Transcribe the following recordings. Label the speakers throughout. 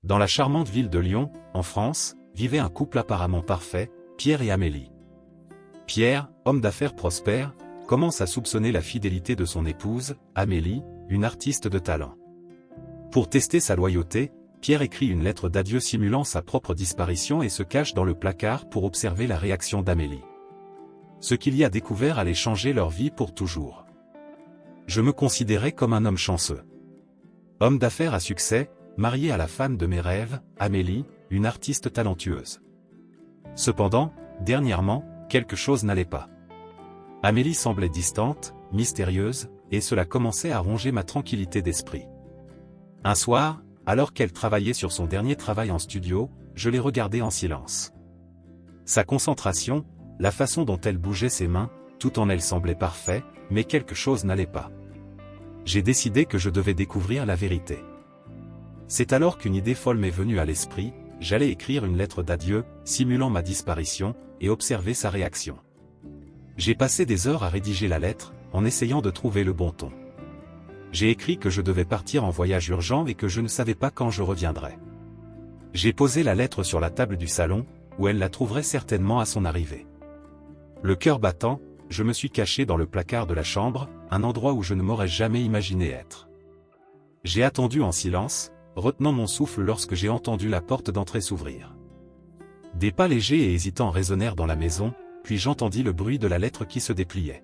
Speaker 1: Dans la charmante ville de Lyon, en France, vivait un couple apparemment parfait, Pierre et Amélie. Pierre, homme d'affaires prospère, commence à soupçonner la fidélité de son épouse, Amélie, une artiste de talent. Pour tester sa loyauté, Pierre écrit une lettre d'adieu simulant sa propre disparition et se cache dans le placard pour observer la réaction d'Amélie. Ce qu'il y a découvert allait changer leur vie pour toujours. Je me considérais comme un homme chanceux. Homme d'affaires à succès, marié à la femme de mes rêves, Amélie, une artiste talentueuse. Cependant, dernièrement, quelque chose n'allait pas. Amélie semblait distante, mystérieuse, et cela commençait à ronger ma tranquillité d'esprit. Un soir, alors qu'elle travaillait sur son dernier travail en studio, je l'ai regardée en silence. Sa concentration, la façon dont elle bougeait ses mains, tout en elle semblait parfait, mais quelque chose n'allait pas. J'ai décidé que je devais découvrir la vérité. C'est alors qu'une idée folle m'est venue à l'esprit, j'allais écrire une lettre d'adieu, simulant ma disparition, et observer sa réaction. J'ai passé des heures à rédiger la lettre, en essayant de trouver le bon ton. J'ai écrit que je devais partir en voyage urgent et que je ne savais pas quand je reviendrais. J'ai posé la lettre sur la table du salon, où elle la trouverait certainement à son arrivée. Le cœur battant, je me suis caché dans le placard de la chambre, un endroit où je ne m'aurais jamais imaginé être. J'ai attendu en silence, retenant mon souffle lorsque j'ai entendu la porte d'entrée s'ouvrir. Des pas légers et hésitants résonnèrent dans la maison, puis j'entendis le bruit de la lettre qui se dépliait.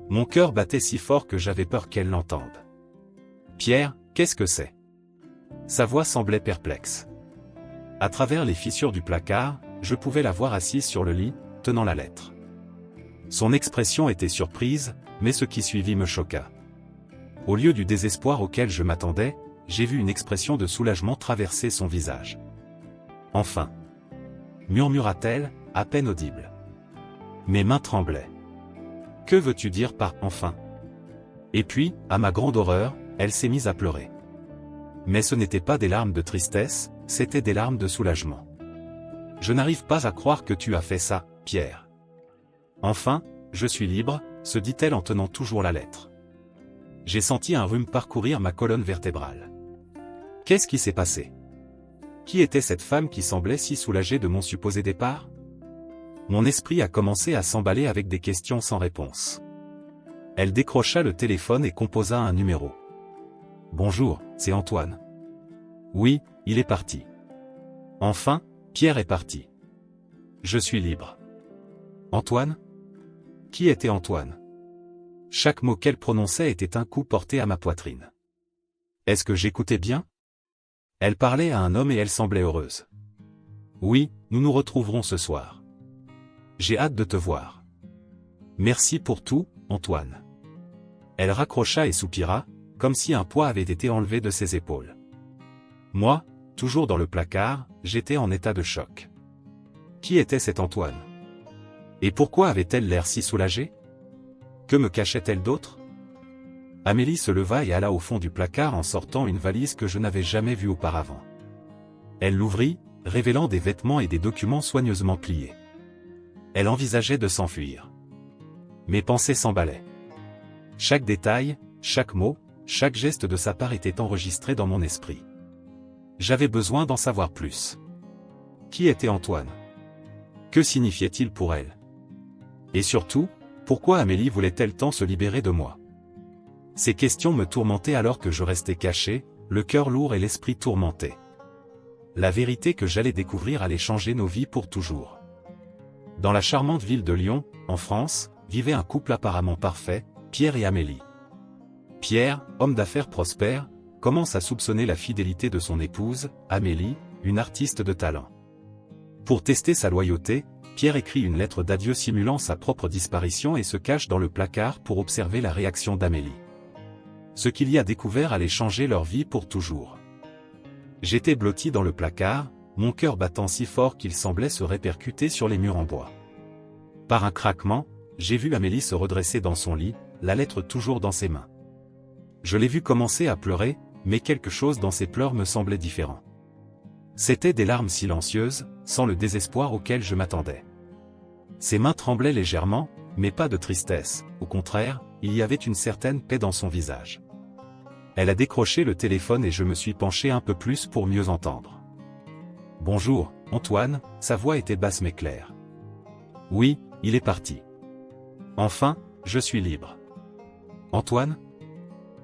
Speaker 1: Mon cœur battait si fort que j'avais peur qu'elle l'entende. « Pierre, qu'est-ce que c'est ?» Sa voix semblait perplexe. À travers les fissures du placard, je pouvais la voir assise sur le lit, tenant la lettre. Son expression était surprise, mais ce qui suivit me choqua. Au lieu du désespoir auquel je m'attendais, j'ai vu une expression de soulagement traverser son visage. « Enfin !» murmura-t-elle, à peine audible. Mes mains tremblaient. « Que veux-tu dire par « enfin » ?» Et puis, à ma grande horreur, elle s'est mise à pleurer. Mais ce n'étaient pas des larmes de tristesse, c'étaient des larmes de soulagement. « Je n'arrive pas à croire que tu as fait ça, Pierre. »« Enfin, je suis libre, » se dit-elle en tenant toujours la lettre. J'ai senti un rhume parcourir ma colonne vertébrale. Qu'est-ce qui s'est passé? Qui était cette femme qui semblait si soulagée de mon supposé départ? Mon esprit a commencé à s'emballer avec des questions sans réponse. Elle décrocha le téléphone et composa un numéro. « Bonjour, c'est Antoine. »« Oui, il est parti. »« Enfin, Pierre est parti. »« Je suis libre. »« Antoine ? » Qui était Antoine? Chaque mot qu'elle prononçait était un coup porté à ma poitrine. Est-ce que j'écoutais bien? Elle parlait à un homme et elle semblait heureuse. « Oui, nous nous retrouverons ce soir. J'ai hâte de te voir. Merci pour tout, Antoine. » Elle raccrocha et soupira, comme si un poids avait été enlevé de ses épaules. Moi, toujours dans le placard, j'étais en état de choc. Qui était cet Antoine? Et pourquoi avait-elle l'air si soulagée? Que me cachait-elle d'autre? Amélie se leva et alla au fond du placard en sortant une valise que je n'avais jamais vue auparavant. Elle l'ouvrit, révélant des vêtements et des documents soigneusement pliés. Elle envisageait de s'enfuir. Mes pensées s'emballaient. Chaque détail, chaque mot, chaque geste de sa part était enregistré dans mon esprit. J'avais besoin d'en savoir plus. Qui était Antoine? Que signifiait-il pour elle? Et surtout, pourquoi Amélie voulait-elle tant se libérer de moi? Ces questions me tourmentaient alors que je restais caché, le cœur lourd et l'esprit tourmenté. La vérité que j'allais découvrir allait changer nos vies pour toujours. Dans la charmante ville de Lyon, en France, vivait un couple apparemment parfait, Pierre et Amélie. Pierre, homme d'affaires prospère, commence à soupçonner la fidélité de son épouse, Amélie, une artiste de talent. Pour tester sa loyauté, Pierre écrit une lettre d'adieu simulant sa propre disparition et se cache dans le placard pour observer la réaction d'Amélie. Ce qu'il y a découvert allait changer leur vie pour toujours. J'étais blotti dans le placard, mon cœur battant si fort qu'il semblait se répercuter sur les murs en bois. Par un craquement, j'ai vu Amélie se redresser dans son lit, la lettre toujours dans ses mains. Je l'ai vue commencer à pleurer, mais quelque chose dans ses pleurs me semblait différent. C'étaient des larmes silencieuses, sans le désespoir auquel je m'attendais. Ses mains tremblaient légèrement, mais pas de tristesse, au contraire, il y avait une certaine paix dans son visage. Elle a décroché le téléphone et je me suis penché un peu plus pour mieux entendre. « Bonjour, Antoine », sa voix était basse mais claire. « Oui, il est parti. Enfin, je suis libre. »« Antoine ?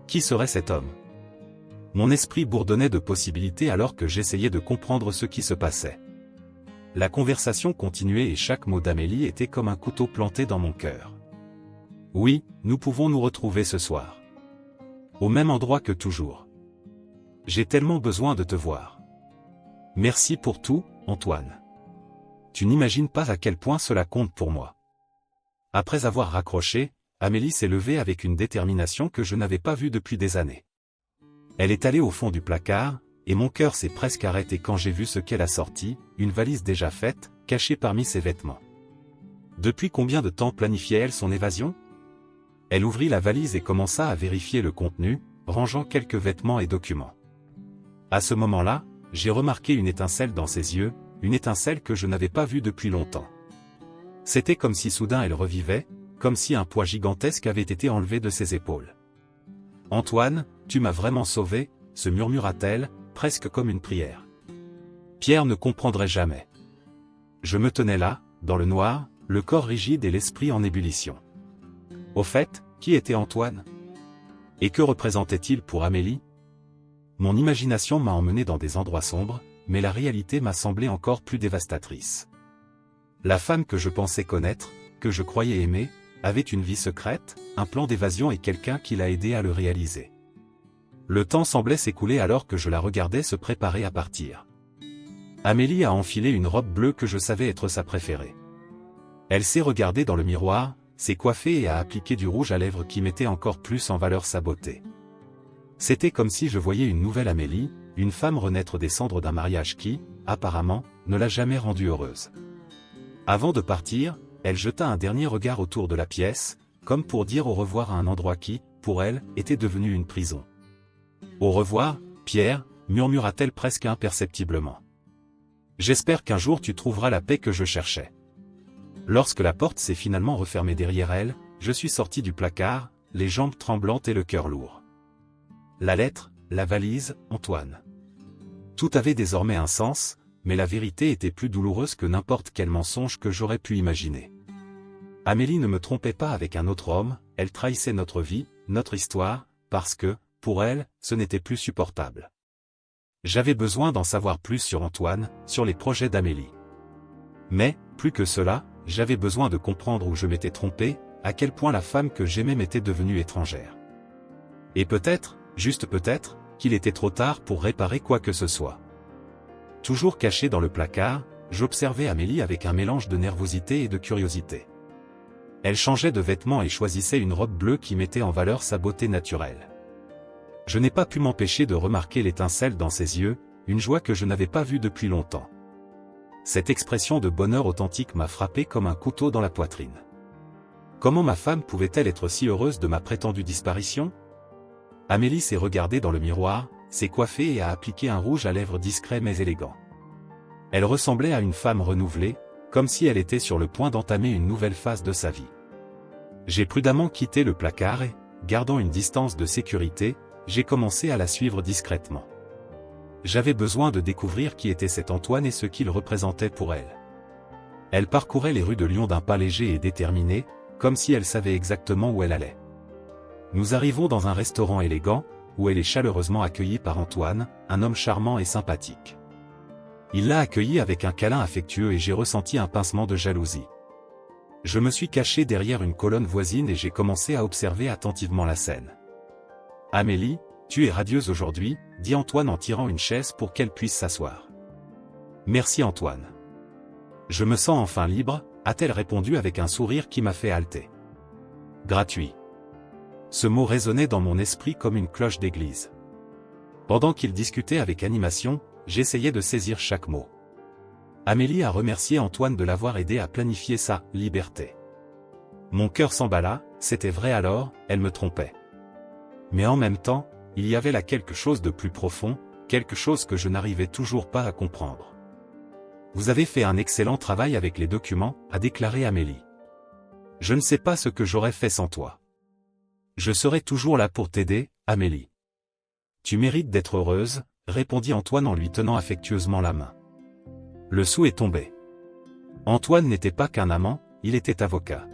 Speaker 1: Qui serait cet homme ?» Mon esprit bourdonnait de possibilités alors que j'essayais de comprendre ce qui se passait. La conversation continuait et chaque mot d'Amélie était comme un couteau planté dans mon cœur. « Oui, nous pouvons nous retrouver ce soir. Au même endroit que toujours. J'ai tellement besoin de te voir. Merci pour tout, Antoine. Tu n'imagines pas à quel point cela compte pour moi. » Après avoir raccroché, Amélie s'est levée avec une détermination que je n'avais pas vue depuis des années. Elle est allée au fond du placard, et mon cœur s'est presque arrêté quand j'ai vu ce qu'elle a sorti, une valise déjà faite, cachée parmi ses vêtements. Depuis combien de temps planifiait-elle son évasion ? Elle ouvrit la valise et commença à vérifier le contenu, rangeant quelques vêtements et documents. À ce moment-là, j'ai remarqué une étincelle dans ses yeux, une étincelle que je n'avais pas vue depuis longtemps. C'était comme si soudain elle revivait, comme si un poids gigantesque avait été enlevé de ses épaules. « Antoine, tu m'as vraiment sauvé », se murmura-t-elle, presque comme une prière. Pierre ne comprendrait jamais. Je me tenais là, dans le noir, le corps rigide et l'esprit en ébullition. Au fait, qui était Antoine ? Et que représentait-il pour Amélie ? Mon imagination m'a emmené dans des endroits sombres, mais la réalité m'a semblé encore plus dévastatrice. La femme que je pensais connaître, que je croyais aimer, avait une vie secrète, un plan d'évasion et quelqu'un qui l'a aidé à le réaliser. Le temps semblait s'écouler alors que je la regardais se préparer à partir. Amélie a enfilé une robe bleue que je savais être sa préférée. Elle s'est regardée dans le miroir, s'est coiffée et a appliqué du rouge à lèvres qui mettait encore plus en valeur sa beauté. C'était comme si je voyais une nouvelle Amélie, une femme renaître des cendres d'un mariage qui, apparemment, ne l'a jamais rendue heureuse. Avant de partir, elle jeta un dernier regard autour de la pièce, comme pour dire au revoir à un endroit qui, pour elle, était devenu une prison. « Au revoir, Pierre », murmura-t-elle presque imperceptiblement. « J'espère qu'un jour tu trouveras la paix que je cherchais. » Lorsque la porte s'est finalement refermée derrière elle, je suis sorti du placard, les jambes tremblantes et le cœur lourd. La lettre, la valise, Antoine. Tout avait désormais un sens, mais la vérité était plus douloureuse que n'importe quel mensonge que j'aurais pu imaginer. Amélie ne me trompait pas avec un autre homme, elle trahissait notre vie, notre histoire, parce que, pour elle, ce n'était plus supportable. J'avais besoin d'en savoir plus sur Antoine, sur les projets d'Amélie. Mais, plus que cela, j'avais besoin de comprendre où je m'étais trompé, à quel point la femme que j'aimais m'était devenue étrangère. Et peut-être, juste peut-être, qu'il était trop tard pour réparer quoi que ce soit. Toujours caché dans le placard, j'observais Amélie avec un mélange de nervosité et de curiosité. Elle changeait de vêtements et choisissait une robe bleue qui mettait en valeur sa beauté naturelle. Je n'ai pas pu m'empêcher de remarquer l'étincelle dans ses yeux, une joie que je n'avais pas vue depuis longtemps. Cette expression de bonheur authentique m'a frappé comme un couteau dans la poitrine. Comment ma femme pouvait-elle être si heureuse de ma prétendue disparition ? Amélie s'est regardée dans le miroir, s'est coiffée et a appliqué un rouge à lèvres discret mais élégant. Elle ressemblait à une femme renouvelée, comme si elle était sur le point d'entamer une nouvelle phase de sa vie. J'ai prudemment quitté le placard et, gardant une distance de sécurité, j'ai commencé à la suivre discrètement. J'avais besoin de découvrir qui était cet Antoine et ce qu'il représentait pour elle. Elle parcourait les rues de Lyon d'un pas léger et déterminé, comme si elle savait exactement où elle allait. Nous arrivons dans un restaurant élégant, où elle est chaleureusement accueillie par Antoine, un homme charmant et sympathique. Il l'a accueillie avec un câlin affectueux et j'ai ressenti un pincement de jalousie. Je me suis caché derrière une colonne voisine et j'ai commencé à observer attentivement la scène. « Amélie, tu es radieuse aujourd'hui », dit Antoine en tirant une chaise pour qu'elle puisse s'asseoir. « Merci Antoine. Je me sens enfin libre », a-t-elle répondu avec un sourire qui m'a fait halter. « Gratuit. » Ce mot résonnait dans mon esprit comme une cloche d'église. Pendant qu'il discutait avec animation, j'essayais de saisir chaque mot. Amélie a remercié Antoine de l'avoir aidé à planifier sa « liberté ». Mon cœur s'emballa, c'était vrai alors, elle me trompait. Mais en même temps, il y avait là quelque chose de plus profond, quelque chose que je n'arrivais toujours pas à comprendre. « Vous avez fait un excellent travail avec les documents », a déclaré Amélie. « Je ne sais pas ce que j'aurais fait sans toi. Je serai toujours là pour t'aider, Amélie. » Tu mérites d'être heureuse, répondit Antoine en lui tenant affectueusement la main. Le sou est tombé. Antoine n'était pas qu'un amant, il était avocat.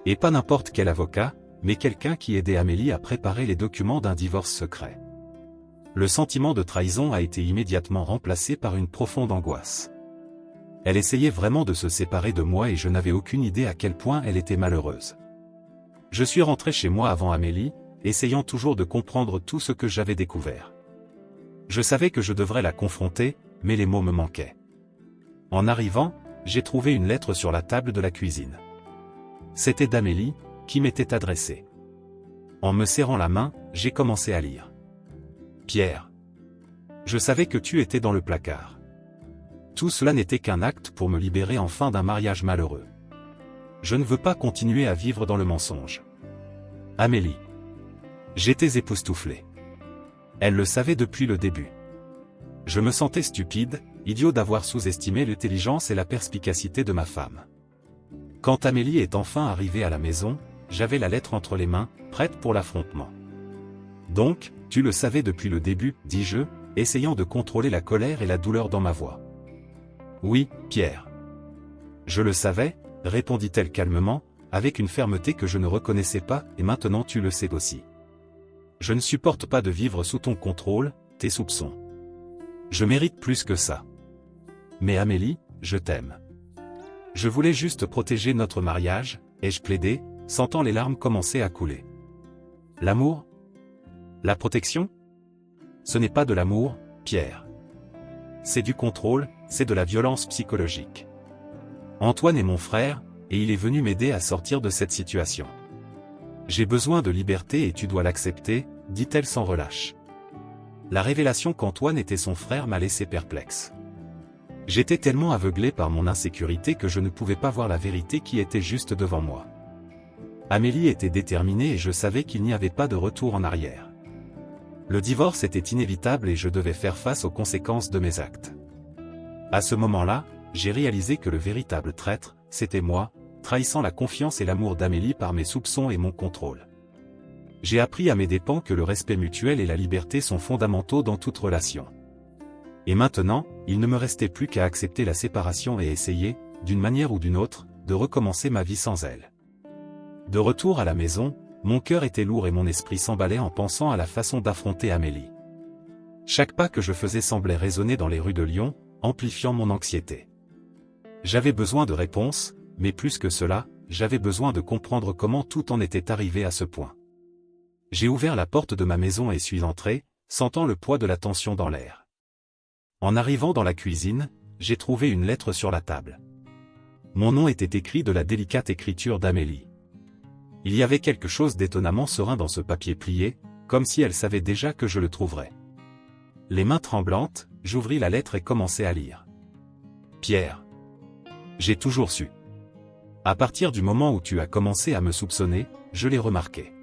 Speaker 1: Et pas n'importe quel avocat, mais quelqu'un qui aidait Amélie à préparer les documents d'un divorce secret. Le sentiment de trahison a été immédiatement remplacé par une profonde angoisse. Elle essayait vraiment de se séparer de moi et je n'avais aucune idée à quel point elle était malheureuse. Je suis rentré chez moi avant Amélie, essayant toujours de comprendre tout ce que j'avais découvert. Je savais que je devrais la confronter, mais les mots me manquaient. En arrivant, j'ai trouvé une lettre sur la table de la cuisine. C'était d'Amélie, qui m'était adressée. En me serrant la main, j'ai commencé à lire. Pierre. Je savais que tu étais dans le placard. Tout cela n'était qu'un acte pour me libérer enfin d'un mariage malheureux. Je ne veux pas continuer à vivre dans le mensonge. Amélie. J'étais époustouflé. Elle le savait depuis le début. Je me sentais stupide, idiot d'avoir sous-estimé l'intelligence et la perspicacité de ma femme. Quand Amélie est enfin arrivée à la maison, j'avais la lettre entre les mains, prête pour l'affrontement. Donc, tu le savais depuis le début, dis-je, essayant de contrôler la colère et la douleur dans ma voix. Oui, Pierre. Je le savais, répondit-elle calmement, avec une fermeté que je ne reconnaissais pas, et maintenant tu le sais aussi. Je ne supporte pas de vivre sous ton contrôle, tes soupçons. Je mérite plus que ça. Mais Amélie, je t'aime. Je voulais juste protéger notre mariage, ai-je plaidé, sentant les larmes commencer à couler. L'amour ? La protection ? Ce n'est pas de l'amour, Pierre. C'est du contrôle, c'est de la violence psychologique. Antoine est mon frère, et il est venu m'aider à sortir de cette situation. J'ai besoin de liberté et tu dois l'accepter, dit-elle sans relâche. La révélation qu'Antoine était son frère m'a laissé perplexe. J'étais tellement aveuglé par mon insécurité que je ne pouvais pas voir la vérité qui était juste devant moi. Amélie était déterminée et je savais qu'il n'y avait pas de retour en arrière. Le divorce était inévitable et je devais faire face aux conséquences de mes actes. À ce moment-là, j'ai réalisé que le véritable traître, c'était moi, trahissant la confiance et l'amour d'Amélie par mes soupçons et mon contrôle. J'ai appris à mes dépens que le respect mutuel et la liberté sont fondamentaux dans toute relation. Et maintenant, il ne me restait plus qu'à accepter la séparation et essayer, d'une manière ou d'une autre, de recommencer ma vie sans elle. De retour à la maison, mon cœur était lourd et mon esprit s'emballait en pensant à la façon d'affronter Amélie. Chaque pas que je faisais semblait résonner dans les rues de Lyon, amplifiant mon anxiété. J'avais besoin de réponses, mais plus que cela, j'avais besoin de comprendre comment tout en était arrivé à ce point. J'ai ouvert la porte de ma maison et suis entré, sentant le poids de la tension dans l'air. En arrivant dans la cuisine, j'ai trouvé une lettre sur la table. Mon nom était écrit de la délicate écriture d'Amélie. Il y avait quelque chose d'étonnamment serein dans ce papier plié, comme si elle savait déjà que je le trouverais. Les mains tremblantes, j'ouvris la lettre et commençai à lire. Pierre. J'ai toujours su. À partir du moment où tu as commencé à me soupçonner, je l'ai remarqué.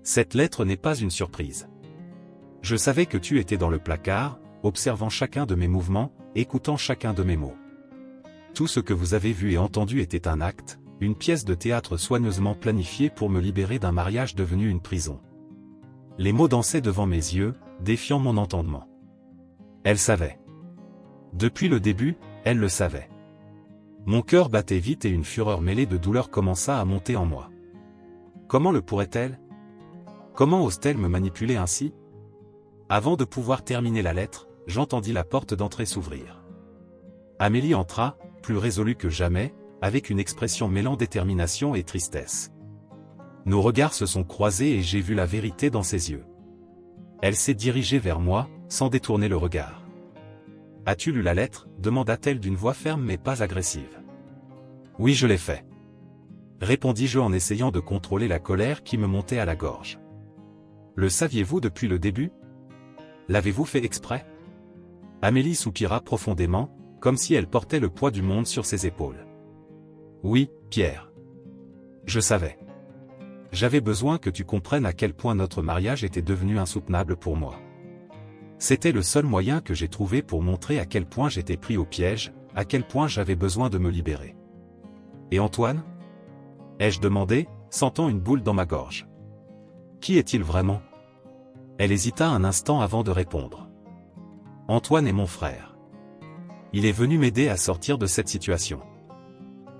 Speaker 1: Cette lettre n'est pas une surprise. Je savais que tu étais dans le placard, observant chacun de mes mouvements, écoutant chacun de mes mots. Tout ce que vous avez vu et entendu était un acte, une pièce de théâtre soigneusement planifiée pour me libérer d'un mariage devenu une prison. Les mots dansaient devant mes yeux, défiant mon entendement. Elle savait. Depuis le début, elle le savait. Mon cœur battait vite et une fureur mêlée de douleur commença à monter en moi. Comment le pourrait-elle ? Comment ose-t-elle me manipuler ainsi ? Avant de pouvoir terminer la lettre, j'entendis la porte d'entrée s'ouvrir. Amélie entra, plus résolue que jamais, avec une expression mêlant détermination et tristesse. Nos regards se sont croisés et j'ai vu la vérité dans ses yeux. Elle s'est dirigée vers moi, sans détourner le regard. « As-tu lu la lettre ?» demanda-t-elle d'une voix ferme mais pas agressive. « Oui, je l'ai fait. » répondis-je en essayant de contrôler la colère qui me montait à la gorge. « Le saviez-vous depuis le début ? L'avez-vous fait exprès ?» Amélie soupira profondément, comme si elle portait le poids du monde sur ses épaules. « Oui, Pierre. Je savais. J'avais besoin que tu comprennes à quel point notre mariage était devenu insoutenable pour moi. C'était le seul moyen que j'ai trouvé pour montrer à quel point j'étais pris au piège, à quel point j'avais besoin de me libérer. Et Antoine ? Ai-je demandé, sentant une boule dans ma gorge. Qui est-il vraiment ? Elle hésita un instant avant de répondre. Antoine est mon frère. Il est venu m'aider à sortir de cette situation.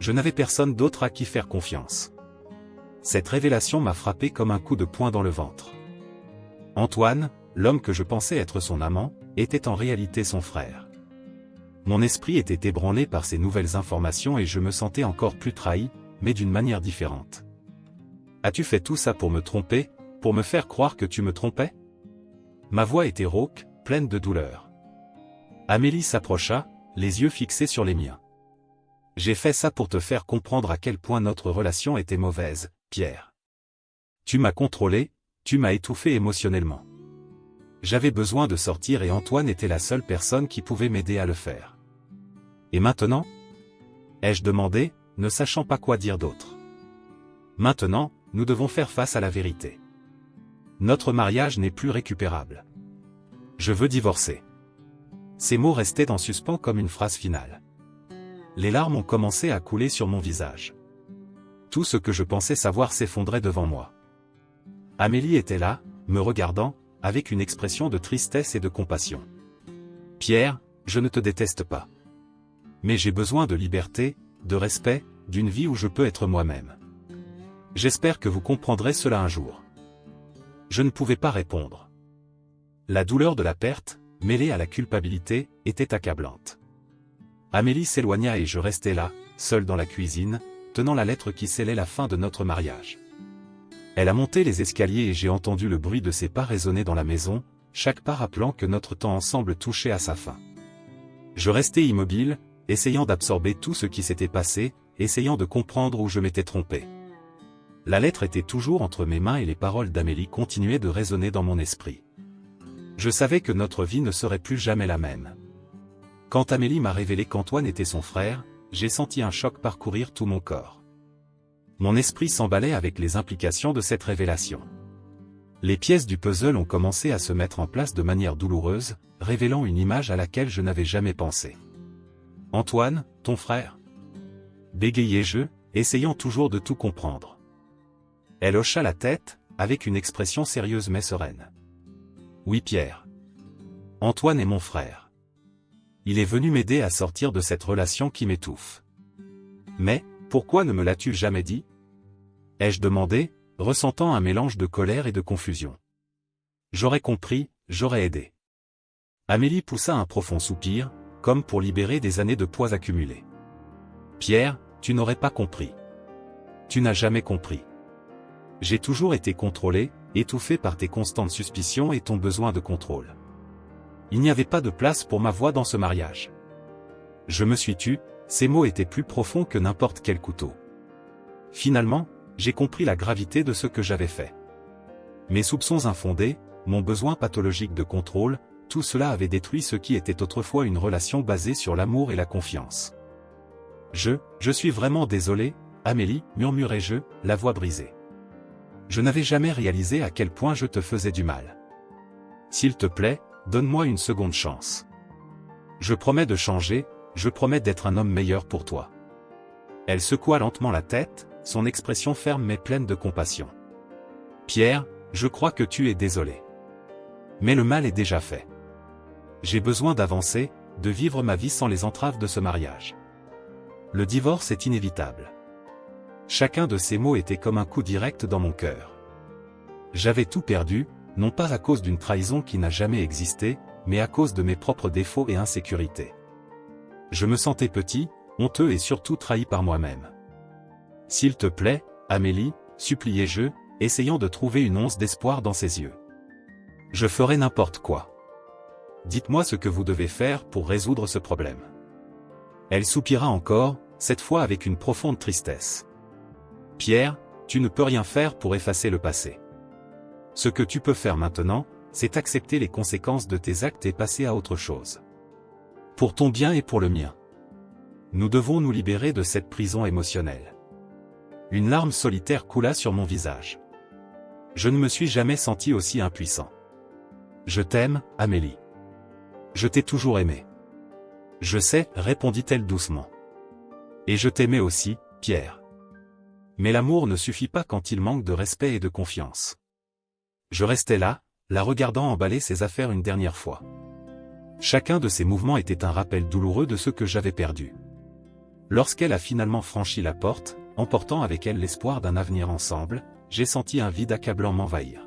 Speaker 1: Je n'avais personne d'autre à qui faire confiance. Cette révélation m'a frappé comme un coup de poing dans le ventre. Antoine, l'homme que je pensais être son amant, était en réalité son frère. Mon esprit était ébranlé par ces nouvelles informations et je me sentais encore plus trahi, mais d'une manière différente. As-tu fait tout ça pour me tromper, pour me faire croire que tu me trompais? Ma voix était rauque, pleine de douleur. Amélie s'approcha, les yeux fixés sur les miens. J'ai fait ça pour te faire comprendre à quel point notre relation était mauvaise, Pierre. Tu m'as contrôlé, tu m'as étouffé émotionnellement. J'avais besoin de sortir et Antoine était la seule personne qui pouvait m'aider à le faire. Et maintenant? Ai-je demandé, ne sachant pas quoi dire d'autre. Maintenant, nous devons faire face à la vérité. Notre mariage n'est plus récupérable. Je veux divorcer. Ces mots restaient en suspens comme une phrase finale. Les larmes ont commencé à couler sur mon visage. Tout ce que je pensais savoir s'effondrait devant moi. Amélie était là, me regardant, avec une expression de tristesse et de compassion. Pierre, je ne te déteste pas. Mais j'ai besoin de liberté, de respect, d'une vie où je peux être moi-même. J'espère que vous comprendrez cela un jour. Je ne pouvais pas répondre. La douleur de la perte, mêlée à la culpabilité, était accablante. Amélie s'éloigna et je restai là, seul dans la cuisine, tenant la lettre qui scellait la fin de notre mariage. Elle a monté les escaliers et j'ai entendu le bruit de ses pas résonner dans la maison, chaque pas rappelant que notre temps ensemble touchait à sa fin. Je restais immobile, essayant d'absorber tout ce qui s'était passé, essayant de comprendre où je m'étais trompé. La lettre était toujours entre mes mains et les paroles d'Amélie continuaient de résonner dans mon esprit. Je savais que notre vie ne serait plus jamais la même. Quand Amélie m'a révélé qu'Antoine était son frère, j'ai senti un choc parcourir tout mon corps. Mon esprit s'emballait avec les implications de cette révélation. Les pièces du puzzle ont commencé à se mettre en place de manière douloureuse, révélant une image à laquelle je n'avais jamais pensé. Antoine, ton frère? Bégayai-je, essayant toujours de tout comprendre. Elle hocha la tête, avec une expression sérieuse mais sereine. Oui Pierre. Antoine est mon frère. Il est venu m'aider à sortir de cette relation qui m'étouffe. Mais, pourquoi ne me l'as-tu jamais dit? Ai-je demandé, ressentant un mélange de colère et de confusion. J'aurais compris, j'aurais aidé. Amélie poussa un profond soupir, comme pour libérer des années de poids accumulés. Pierre, tu n'aurais pas compris. Tu n'as jamais compris. J'ai toujours été contrôlé, étouffé par tes constantes suspicions et ton besoin de contrôle. Il n'y avait pas de place pour ma voix dans ce mariage. Je me suis tu, ces mots étaient plus profonds que n'importe quel couteau. Finalement, j'ai compris la gravité de ce que j'avais fait. Mes soupçons infondés, mon besoin pathologique de contrôle, tout cela avait détruit ce qui était autrefois une relation basée sur l'amour et la confiance. Je suis vraiment désolé, Amélie, murmurai-je, la voix brisée. Je n'avais jamais réalisé à quel point je te faisais du mal. S'il te plaît, donne-moi une seconde chance. Je promets de changer, je promets d'être un homme meilleur pour toi. Elle secoua lentement la tête, son expression ferme mais pleine de compassion. Pierre, je crois que tu es désolé. Mais le mal est déjà fait. J'ai besoin d'avancer, de vivre ma vie sans les entraves de ce mariage. Le divorce est inévitable. Chacun de ces mots était comme un coup direct dans mon cœur. J'avais tout perdu, non pas à cause d'une trahison qui n'a jamais existé, mais à cause de mes propres défauts et insécurités. Je me sentais petit, honteux et surtout trahi par moi-même. S'il te plaît, Amélie, suppliai-je, essayant de trouver une once d'espoir dans ses yeux. Je ferai n'importe quoi. Dites-moi ce que vous devez faire pour résoudre ce problème. Elle soupira encore, cette fois avec une profonde tristesse. Pierre, tu ne peux rien faire pour effacer le passé. Ce que tu peux faire maintenant, c'est accepter les conséquences de tes actes et passer à autre chose. Pour ton bien et pour le mien. Nous devons nous libérer de cette prison émotionnelle. Une larme solitaire coula sur mon visage. Je ne me suis jamais senti aussi impuissant. Je t'aime, Amélie. Je t'ai toujours aimé. Je sais, répondit-elle doucement. Et je t'aimais aussi, Pierre. Mais l'amour ne suffit pas quand il manque de respect et de confiance. Je restais là, la regardant emballer ses affaires une dernière fois. Chacun de ses mouvements était un rappel douloureux de ce que j'avais perdu. Lorsqu'elle a finalement franchi la porte, emportant avec elle l'espoir d'un avenir ensemble, j'ai senti un vide accablant m'envahir.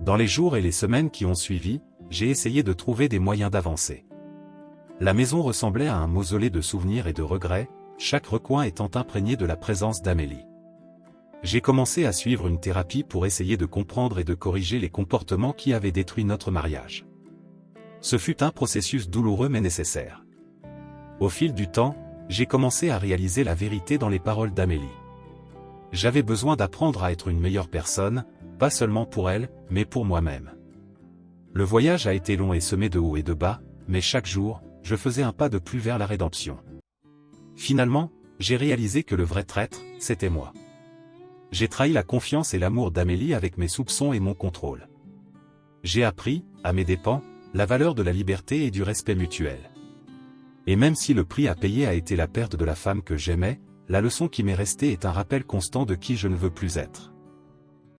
Speaker 1: Dans les jours et les semaines qui ont suivi, j'ai essayé de trouver des moyens d'avancer. La maison ressemblait à un mausolée de souvenirs et de regrets, chaque recoin étant imprégné de la présence d'Amélie. J'ai commencé à suivre une thérapie pour essayer de comprendre et de corriger les comportements qui avaient détruit notre mariage. Ce fut un processus douloureux mais nécessaire. Au fil du temps, j'ai commencé à réaliser la vérité dans les paroles d'Amélie. J'avais besoin d'apprendre à être une meilleure personne, pas seulement pour elle, mais pour moi-même. Le voyage a été long et semé de hauts et de bas, mais chaque jour, je faisais un pas de plus vers la rédemption. Finalement, j'ai réalisé que le vrai traître, c'était moi. J'ai trahi la confiance et l'amour d'Amélie avec mes soupçons et mon contrôle. J'ai appris, à mes dépens, la valeur de la liberté et du respect mutuel. Et même si le prix à payer a été la perte de la femme que j'aimais, la leçon qui m'est restée est un rappel constant de qui je ne veux plus être.